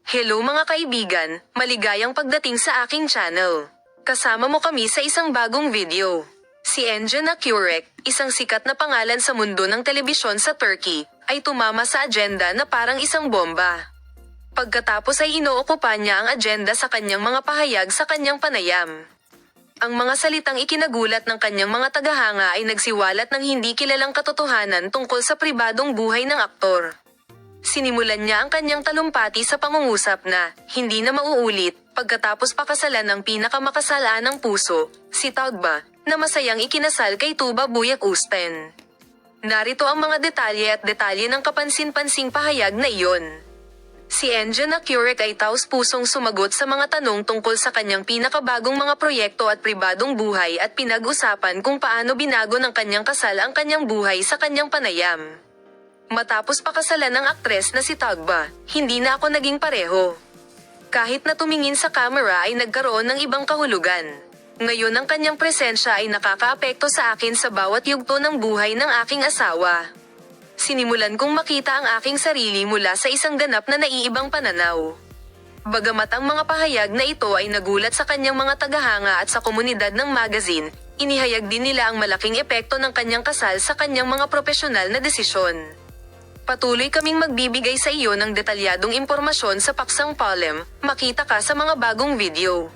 Hello mga kaibigan, maligayang pagdating sa aking channel. Kasama mo kami sa isang bagong video. Si Engin Akyurek, isang sikat na pangalan sa mundo ng telebisyon sa Turkey, ay tumama sa agenda na parang isang bomba. Pagkatapos ay inookupa niya ang agenda sa kanyang mga pahayag sa kanyang panayam. Ang mga salitang ikinagulat ng kanyang mga tagahanga ay nagsiwalat ng hindi kilalang katotohanan tungkol sa pribadong buhay ng aktor. Sinimulan niya ang kanyang talumpati sa pangungusap na, hindi na mauulit, pagkatapos pakasalan ng pinakamakasala ng puso, si Tagba, na masayang ikinasal kay Tuba Büyük Usten. Narito ang mga detalye ng kapansin-pansing pahayag na iyon. Si Engin Akyurek ay taus-pusong sumagot sa mga tanong tungkol sa kanyang pinakabagong mga proyekto at pribadong buhay at pinag-usapan kung paano binago ng kanyang kasal ang kanyang buhay sa kanyang panayam. Matapos pakasalan ng aktres na si Tagba, hindi na ako naging pareho. Kahit na tumingin sa camera ay nagkaroon ng ibang kahulugan. Ngayon ang kanyang presensya ay nakakaapekto sa akin sa bawat yugto ng buhay ng aking asawa. Sinimulan kong makita ang aking sarili mula sa isang ganap na naiibang pananaw. Bagamat ang mga pahayag na ito ay nagulat sa kanyang mga tagahanga at sa komunidad ng magazine, inihayag din nila ang malaking epekto ng kanyang kasal sa kanyang mga propesyonal na desisyon. Patuloy kaming magbibigay sa iyo ng detalyadong impormasyon sa paksang Palem, makita ka sa mga bagong video.